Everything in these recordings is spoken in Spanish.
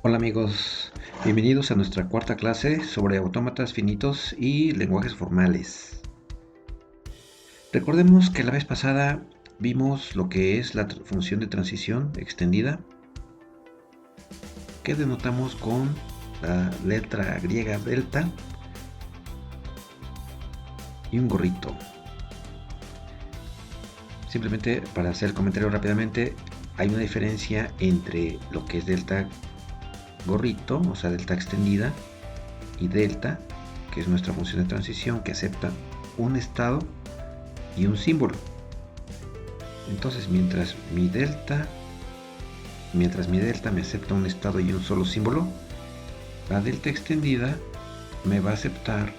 Hola amigos, bienvenidos a nuestra cuarta clase sobre autómatas finitos y lenguajes formales. Recordemos que la vez pasada vimos lo que es la función de transición extendida, que denotamos con la letra griega delta y un gorrito. Simplemente para hacer el comentario rápidamente, hay una diferencia entre lo que es delta gorrito, o sea delta extendida, y delta, que es nuestra función de transición que acepta un estado y un símbolo. Entonces mientras mi delta me acepta un estado y un solo símbolo, la delta extendida me va a aceptar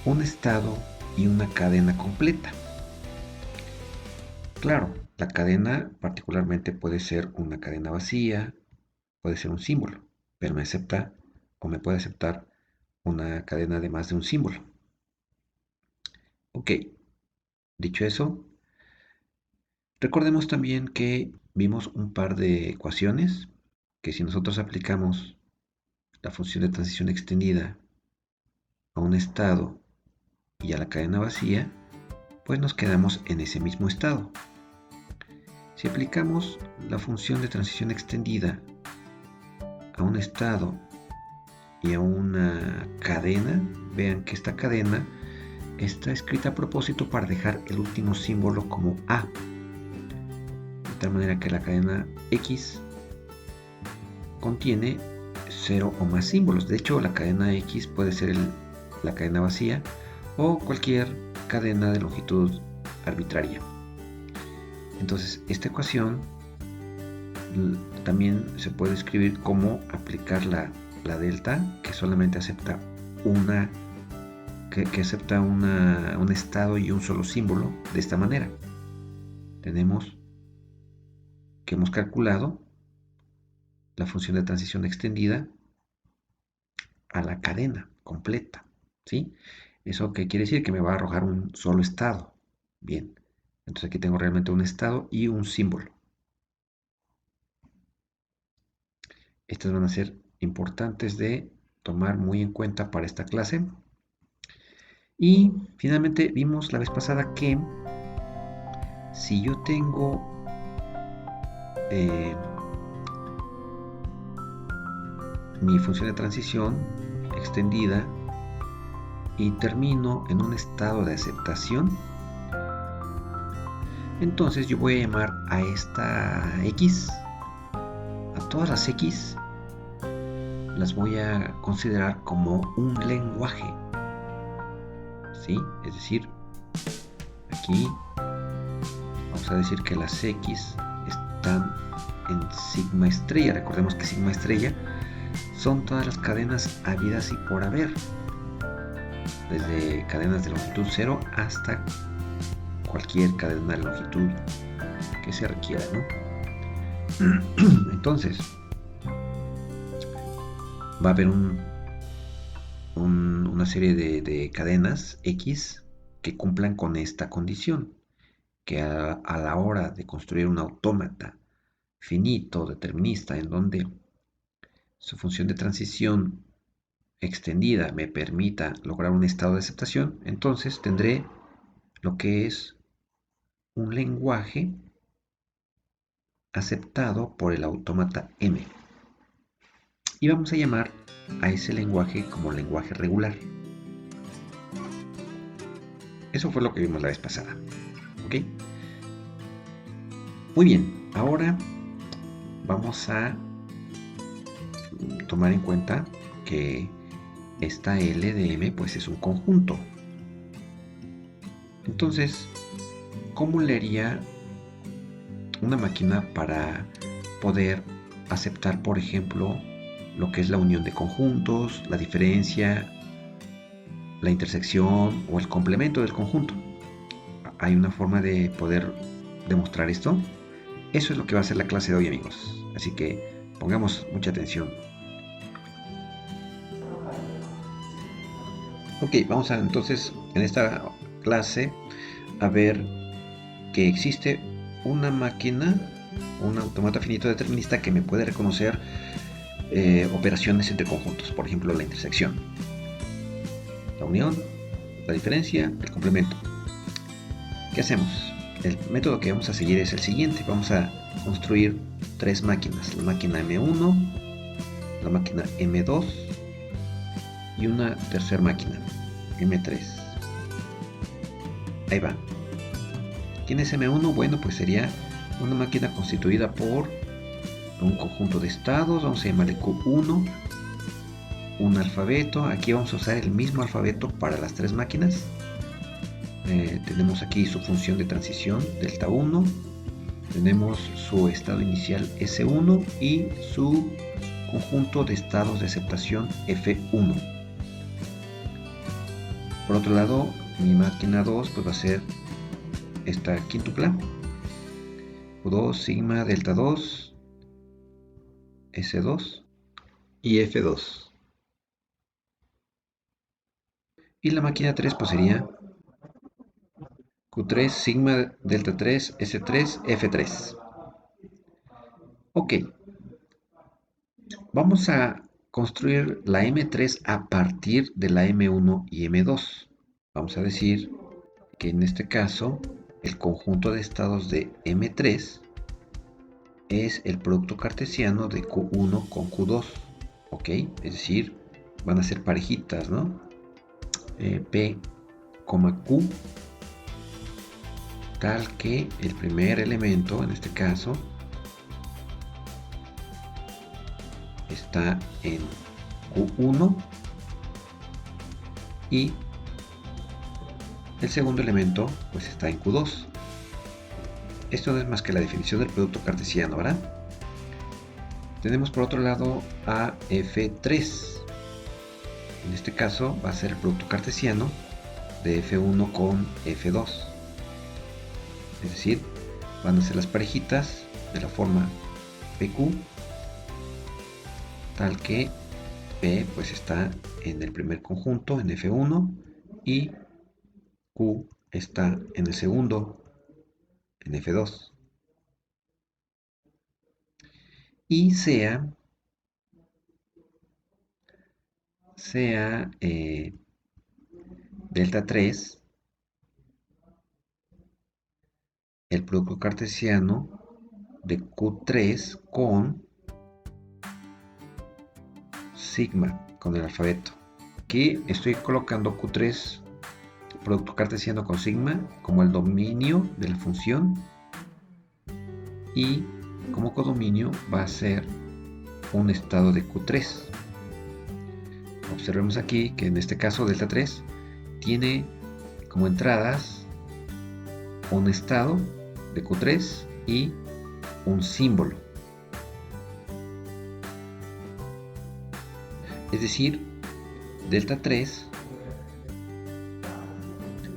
un estado y una cadena completa. Claro, la cadena particularmente puede ser una cadena vacía, puede ser un símbolo, pero me acepta o me puede aceptar una cadena de más de un símbolo. Ok, dicho eso, recordemos también que vimos un par de ecuaciones que si nosotros aplicamos la función de transición extendida a un estado y a la cadena vacía, pues nos quedamos en ese mismo estado. Si aplicamos la función de transición extendida a un estado y a una cadena, vean que esta cadena está escrita a propósito para dejar el último símbolo como A, de tal manera que la cadena X contiene 0 o más símbolos. De hecho, la cadena X puede ser la cadena vacía o cualquier cadena de longitud arbitraria. Entonces, esta ecuación también se puede escribir como aplicar la delta, que solamente acepta que acepta un estado y un solo símbolo. De esta manera tenemos que hemos calculado la función de transición extendida a la cadena completa, ¿sí? ¿Eso qué quiere decir? Que me va a arrojar un solo estado. Bien, entonces aquí tengo realmente un estado y un símbolo. Estas van a ser importantes de tomar muy en cuenta para esta clase. Y finalmente vimos la vez pasada que si yo tengo eh, mi función de transición extendida y termino en un estado de aceptación, entonces yo voy a llamar a esta X, a todas las X las voy a considerar como un lenguaje, ¿sí? Es decir, aquí vamos a decir que las X están en sigma estrella. Recordemos que sigma estrella son todas las cadenas habidas y por haber, desde cadenas de longitud 0 hasta cualquier cadena de longitud que se requiera, ¿no? Entonces, va a haber una serie de cadenas X que cumplan con esta condición, que a la hora de construir un autómata finito, determinista, en donde su función de transición extendida me permita lograr un estado de aceptación, entonces tendré lo que es un lenguaje aceptado por el autómata M. Y vamos a llamar a ese lenguaje como lenguaje regular. Eso fue lo que vimos la vez pasada. ¿Ok? Muy bien, ahora vamos a tomar en cuenta que esta L de M pues es un conjunto. Entonces, ¿cómo leería una máquina para poder aceptar, por ejemplo, lo que es la unión de conjuntos, la diferencia, la intersección o el complemento del conjunto? ¿Hay una forma de poder demostrar esto? Eso es lo que va a ser la clase de hoy, amigos. Así que pongamos mucha atención. Ok, vamos a entonces en esta clase a ver que existe una máquina un automata finito determinista que me puede reconocer operaciones entre conjuntos, por ejemplo la intersección, la unión, la diferencia, el complemento. ¿Qué hacemos? El método que vamos a seguir es el siguiente. Vamos a construir tres máquinas, la máquina M1, la máquina M2 y una tercera máquina, M3. Ahí va. ¿Quién es M1? Bueno, pues sería una máquina constituida por un conjunto de estados, vamos a llamarle Q1, un alfabeto. Aquí vamos a usar el mismo alfabeto para las tres máquinas. Tenemos aquí su función de transición delta 1, tenemos su estado inicial S1 y su conjunto de estados de aceptación F1. Por otro lado, mi máquina 2 pues va a ser esta quíntupla, Q2, sigma, delta 2, S2 y F2. Y la máquina 3 pues sería Q3, sigma, delta 3, S3, F3. Ok, vamos a construir la M3 a partir de la M1 y M2. Vamos a decir que en este caso el conjunto de estados de M3 es el producto cartesiano de Q1 con Q2. Ok, es decir, van a ser parejitas, ¿no? P, Q, tal que el primer elemento, en este caso, está en Q1 y el segundo elemento pues está en Q2. Esto no es más que la definición del producto cartesiano, ¿verdad? Tenemos por otro lado a F3. En este caso va a ser el producto cartesiano de F1 con F2. Es decir, van a ser las parejitas de la forma PQ, tal que P pues está en el primer conjunto, en F1, y Q está en el segundo, en F2. Y sea delta 3 el producto cartesiano de Q3 con sigma, con el alfabeto. Aquí estoy colocando Q3, producto cartesiano con sigma, como el dominio de la función, y como codominio va a ser un estado de Q3. Observemos aquí que en este caso delta 3 tiene como entradas un estado de Q3 y un símbolo. Es decir, delta 3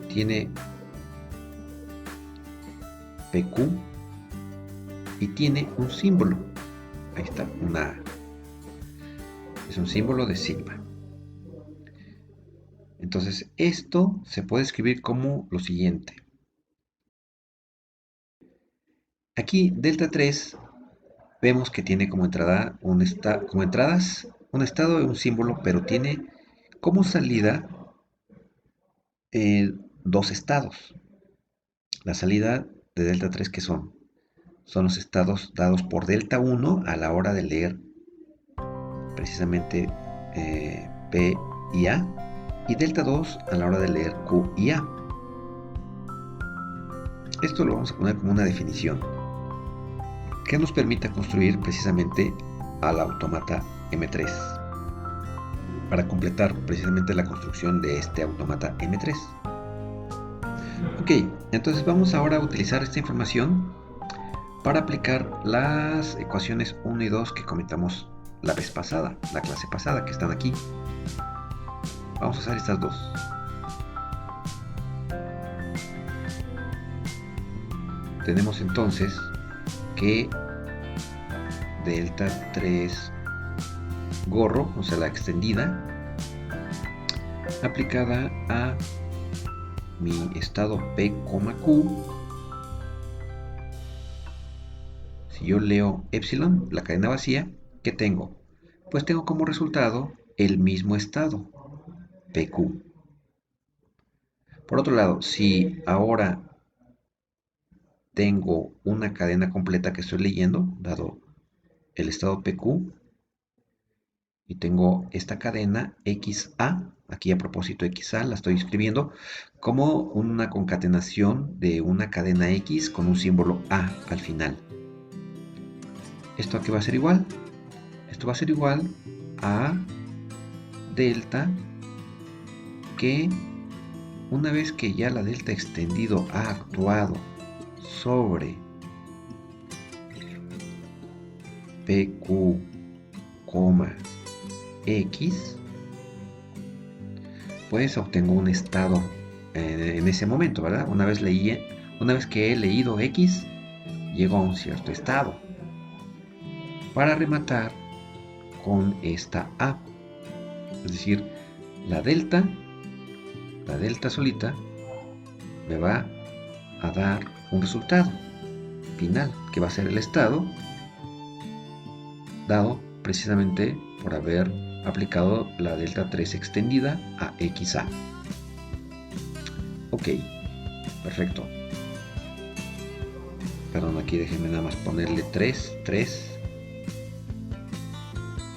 tiene PQ y tiene un símbolo. Ahí está, una A. Es un símbolo de sigma. Entonces, esto se puede escribir como lo siguiente. Aquí, delta 3, vemos que tiene como entradas un estado y un símbolo, pero tiene como salida dos estados. La salida de delta 3, ¿qué son? Son los estados dados por delta 1 a la hora de leer precisamente P y A, y delta 2 a la hora de leer Q y A. Esto lo vamos a poner como una definición que nos permita construir precisamente al automata M3 para completar precisamente la construcción de este automata M3. Ok, entonces vamos ahora a utilizar esta información para aplicar las ecuaciones 1 y 2 que comentamos la vez pasada, la clase pasada, que están aquí. Vamos a usar estas dos. Tenemos entonces que delta 3 gorro, o sea la extendida, aplicada a mi estado P, Q, Si yo leo epsilon, la cadena vacía, ¿qué tengo? Pues tengo como resultado el mismo estado, PQ. Por otro lado, si ahora tengo una cadena completa que estoy leyendo, dado el estado PQ, y tengo esta cadena XA, aquí a propósito XA la estoy escribiendo como una concatenación de una cadena X con un símbolo A al final. ¿Esto a qué va a ser igual? Esto va a ser igual a delta, que una vez que ya la delta extendido ha actuado sobre PQ, X, pues obtengo un estado en ese momento, ¿verdad? Una vez que he leído X, llego a un cierto estado. Para rematar con esta A, es decir, la delta solita me va a dar un resultado final, que va a ser el estado dado precisamente por haber aplicado la delta 3 extendida a XA. Ok, perfecto. Perdón, aquí déjenme nada más ponerle 3.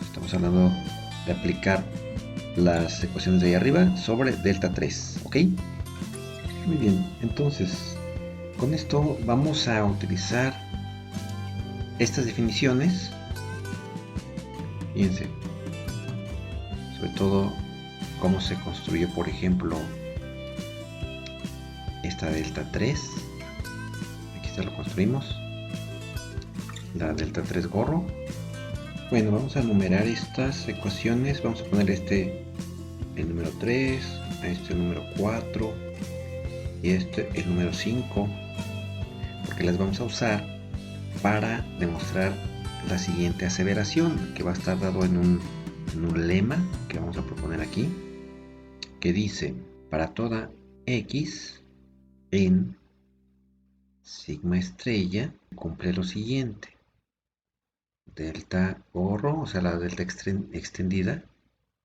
Estamos hablando de aplicar las ecuaciones de ahí arriba sobre delta 3, ¿ok? Muy bien, entonces con esto vamos a utilizar estas definiciones. Fíjense, sobre todo cómo se construye, por ejemplo, esta delta 3. Aquí está, lo construimos. La delta 3 gorro. Bueno, vamos a numerar estas ecuaciones. Vamos a poner este el número 3, a este el número 4 y este el número 5, porque las vamos a usar para demostrar la siguiente aseveración, que va a estar dado en un lema que vamos a proponer aquí, que dice: para toda X en sigma estrella cumple lo siguiente: delta gorro, o sea la delta extendida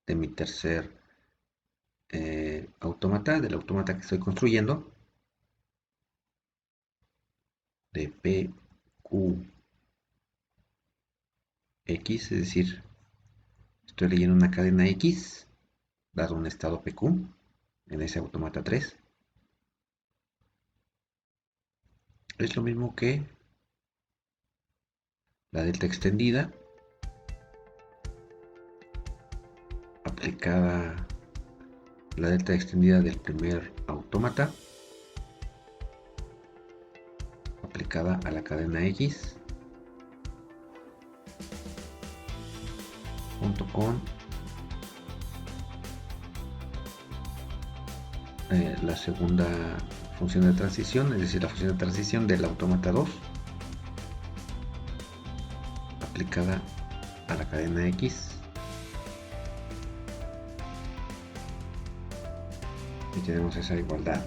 de mi tercer autómata, del autómata que estoy construyendo, de PQ X, es decir, estoy leyendo una cadena X dado un estado PQ en ese autómata 3. Es lo mismo que la delta extendida aplicada, la delta extendida del primer autómata aplicada a la cadena X junto con la segunda función de transición, es decir, la función de transición del autómata 2 aplicada a la cadena X, y tenemos esa igualdad.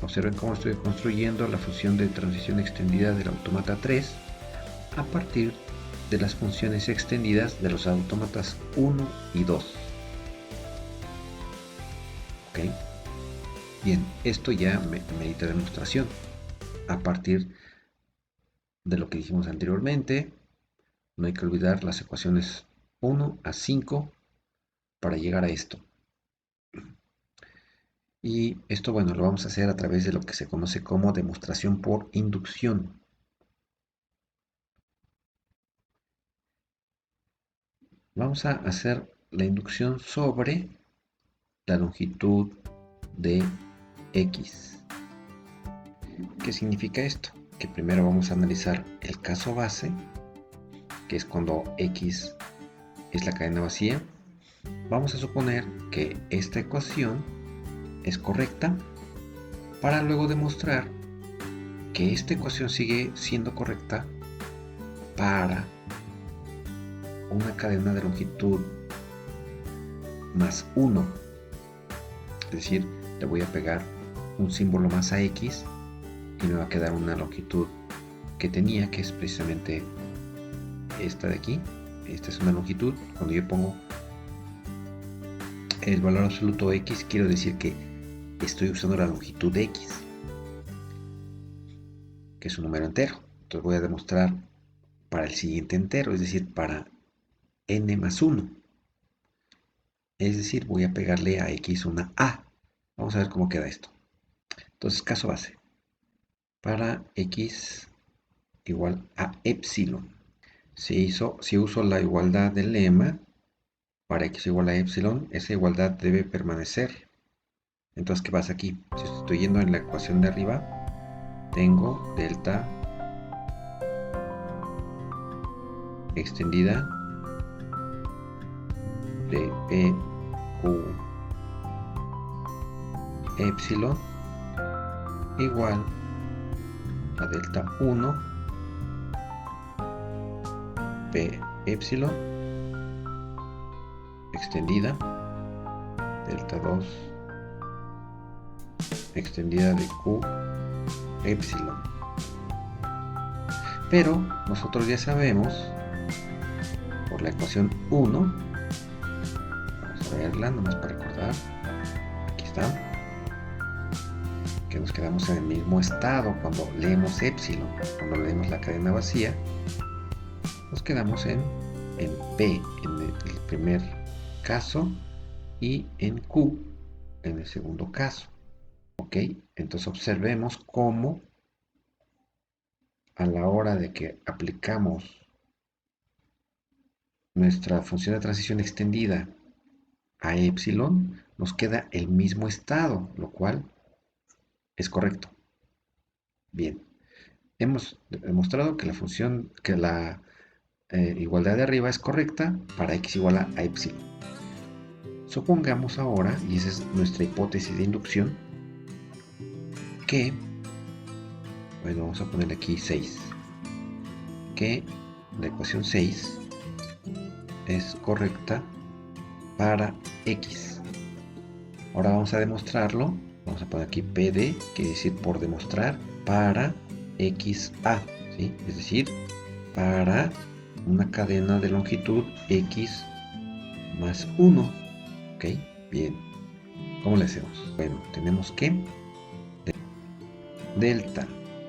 Observen cómo estoy construyendo la función de transición extendida del autómata 3 a partir de las funciones extendidas de los autómatas 1 y 2. ¿Ok? Bien, esto ya medita demostración a partir de lo que dijimos anteriormente. No hay que olvidar las ecuaciones 1 a 5 para llegar a esto. Y esto, bueno, lo vamos a hacer a través de lo que se conoce como demostración por inducción. Vamos a hacer la inducción sobre la longitud de X. ¿Qué significa esto? Que primero vamos a analizar el caso base, que es cuando X es la cadena vacía. Vamos a suponer que esta ecuación es correcta para luego demostrar que esta ecuación sigue siendo correcta para una cadena de longitud más 1. Es decir, le voy a pegar un símbolo más a X y me va a quedar una longitud que tenía, que es precisamente esta de aquí. Esta es una longitud. Cuando yo pongo el valor absoluto x, quiero decir que estoy usando la longitud de x, que es un número entero. Entonces voy a demostrar para el siguiente entero, es decir, para n más 1. Es decir, voy a pegarle a x una a. Vamos a ver cómo queda esto. Entonces, caso base. Para x igual a epsilon. Si uso la igualdad del lema, para x igual a epsilon, esa igualdad debe permanecer. Entonces, ¿qué pasa aquí? Si estoy yendo en la ecuación de arriba, tengo delta extendida de p q epsilon igual a delta 1 p epsilon extendida delta 2 extendida de q epsilon. Pero nosotros ya sabemos por la ecuación 1, vamos a verla nomás para recordar, aquí está, que nos quedamos en el mismo estado cuando leemos epsilon. Cuando leemos la cadena vacía, nos quedamos en P en el primer caso y en Q en el segundo caso. ¿Ok? Entonces observemos cómo a la hora de que aplicamos nuestra función de transición extendida a epsilon, nos queda el mismo estado, lo cual es correcto. Bien, hemos demostrado que la igualdad de arriba es correcta para x igual a epsilon. Supongamos ahora, y esa es nuestra hipótesis de inducción, que, bueno, vamos a ponerle aquí 6, que la ecuación 6 es correcta para x. Ahora vamos a demostrarlo. Vamos a poner aquí PD, quiere decir por demostrar, para xa, ¿sí? Es decir, para una cadena de longitud x más 1. ¿Ok? Bien. ¿Cómo le hacemos? Bueno, tenemos que delta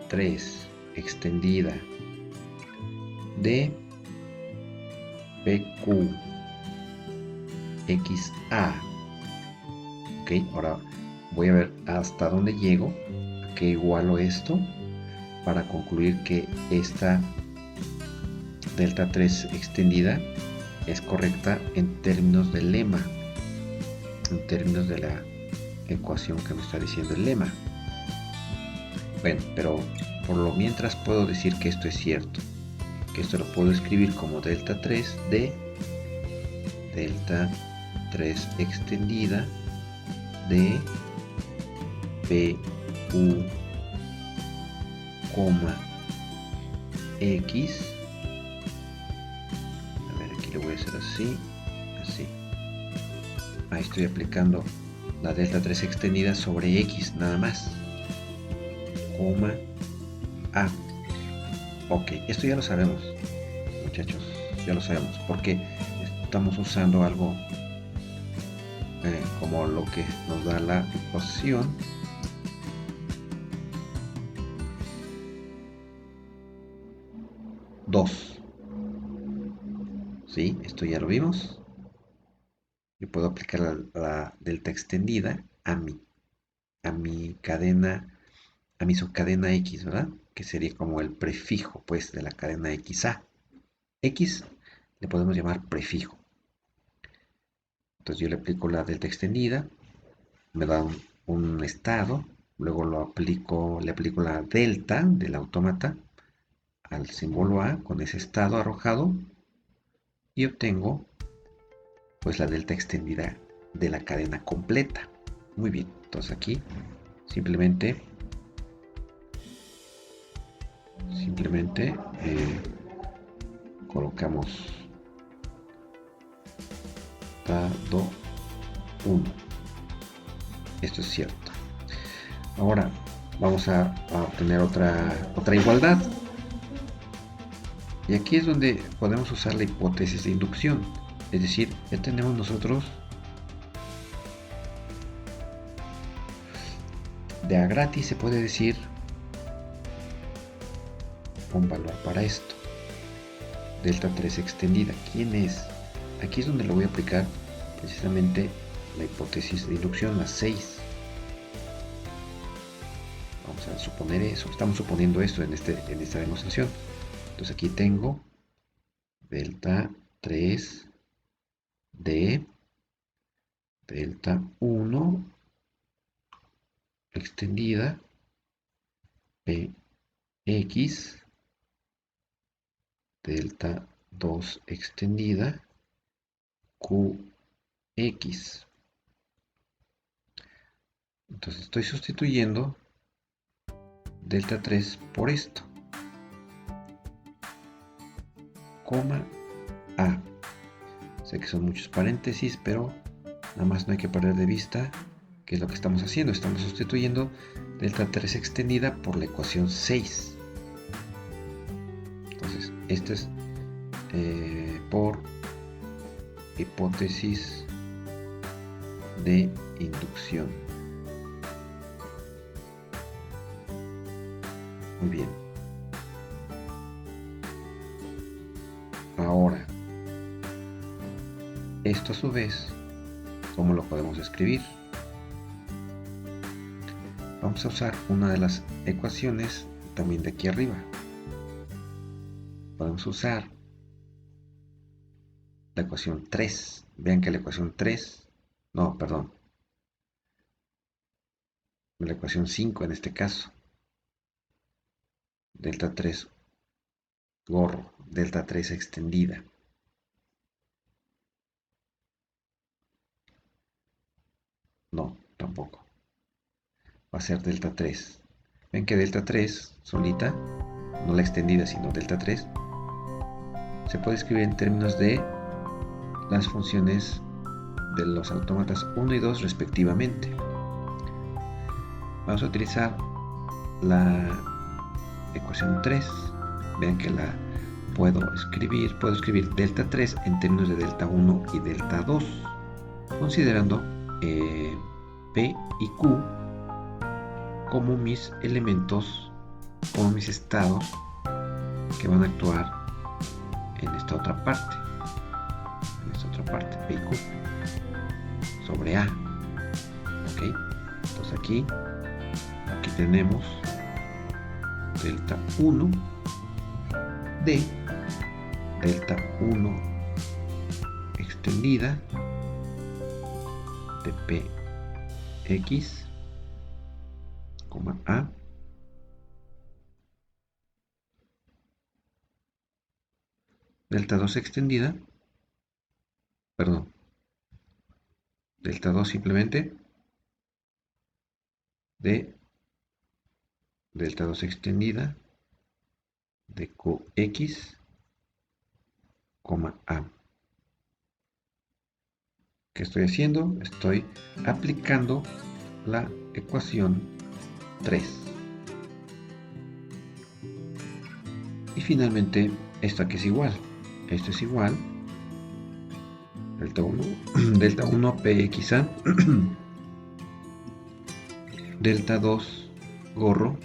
3 extendida de pq xa. Ok, ahora voy a ver hasta dónde llego, a qué igualo esto, para concluir que esta delta 3 extendida es correcta en términos del lema, en términos de la ecuación que me está diciendo el lema. Bueno, pero por lo mientras puedo decir que esto es cierto, que esto lo puedo escribir como delta 3 de delta 3 extendida de PQ, X. A ver, aquí le voy a hacer así, así. Ahí estoy aplicando la delta 3 extendida sobre X, nada más. Coma A. Ok, esto ya lo sabemos, muchachos, ya lo sabemos, porque estamos usando algo como lo que nos da la ecuación. ¿Sí? Esto ya lo vimos. Yo puedo aplicar la delta extendida a mi cadena, a mi subcadena X, ¿verdad? Que sería como el prefijo, pues, de la cadena XA. X le podemos llamar prefijo. Entonces yo le aplico la delta extendida, me da un estado, luego le aplico la delta del autómata al símbolo A con ese estado arrojado y obtengo pues la delta extendida de la cadena completa. Muy bien, entonces aquí simplemente colocamos dado 1. Esto es cierto. Ahora vamos a obtener otra igualdad. Y aquí es donde podemos usar la hipótesis de inducción. Es decir, ya tenemos nosotros de a gratis, se puede decir, un valor para esto. Delta 3 extendida, ¿quién es? Aquí es donde lo voy a aplicar precisamente la hipótesis de inducción, la 6. Vamos a suponer eso, estamos suponiendo esto en esta demostración. Entonces aquí tengo delta 3 de delta 1 extendida px delta 2 extendida qx. Entonces estoy sustituyendo delta 3 por esto, coma a. Sé que son muchos paréntesis, pero nada más no hay que perder de vista qué es lo que estamos haciendo. Estamos sustituyendo delta 3 extendida por la ecuación 6. Entonces, esto es por hipótesis de inducción. Muy bien. Ahora, esto a su vez, ¿cómo lo podemos escribir? Vamos a usar una de las ecuaciones también de aquí arriba. Podemos usar la ecuación 3. Vean que la ecuación 3, no, perdón, la ecuación 5 en este caso, delta 3 gorro, delta 3 extendida. No, tampoco. Va a ser delta 3. Ven que delta 3 solita, no la extendida, sino delta 3, se puede escribir en términos de las funciones de los autómatas 1 y 2 respectivamente. Vamos a utilizar la ecuación 3. Vean que la puedo escribir delta 3 en términos de delta 1 y delta 2, considerando P y Q como mis elementos, como mis estados que van a actuar en esta otra parte, P y Q sobre A. Ok, entonces aquí tenemos delta 1 de delta 1 extendida de px, A, delta 2 extendida, perdón, delta 2 simplemente de delta 2 extendida de qx, A. ¿Qué estoy haciendo? Estoy aplicando la ecuación 3. Y finalmente, esta que es igual. Esto es igual. Delta 1, delta 1 pxa, delta 2 gorro.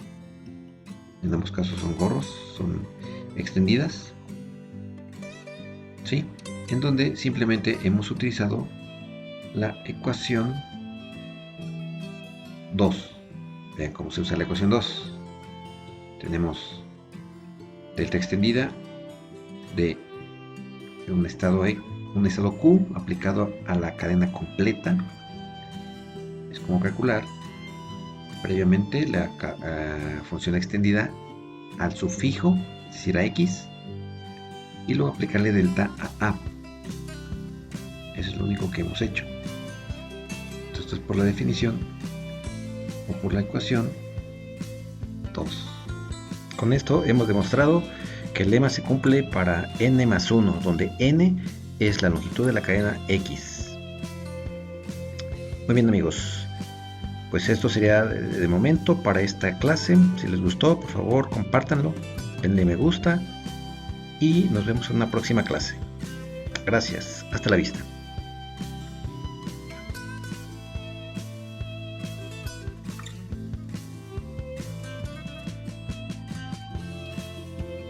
En ambos casos son gorros, son extendidas. ¿Sí? En donde simplemente hemos utilizado la ecuación 2. Vean cómo se usa la ecuación 2. Tenemos delta extendida de un estado Q aplicado a la cadena completa. Es como calcular previamente la función extendida al sufijo, es decir, a x, y luego aplicarle delta a A. Eso es lo único que hemos hecho. Entonces, esto es por la definición o por la ecuación 2. Con esto hemos demostrado que el lema se cumple para n más 1, donde n es la longitud de la cadena x. Muy bien, amigos, pues esto sería de momento para esta clase. Si les gustó, por favor compártanlo, denle me gusta y nos vemos en una próxima clase. Gracias, hasta la vista.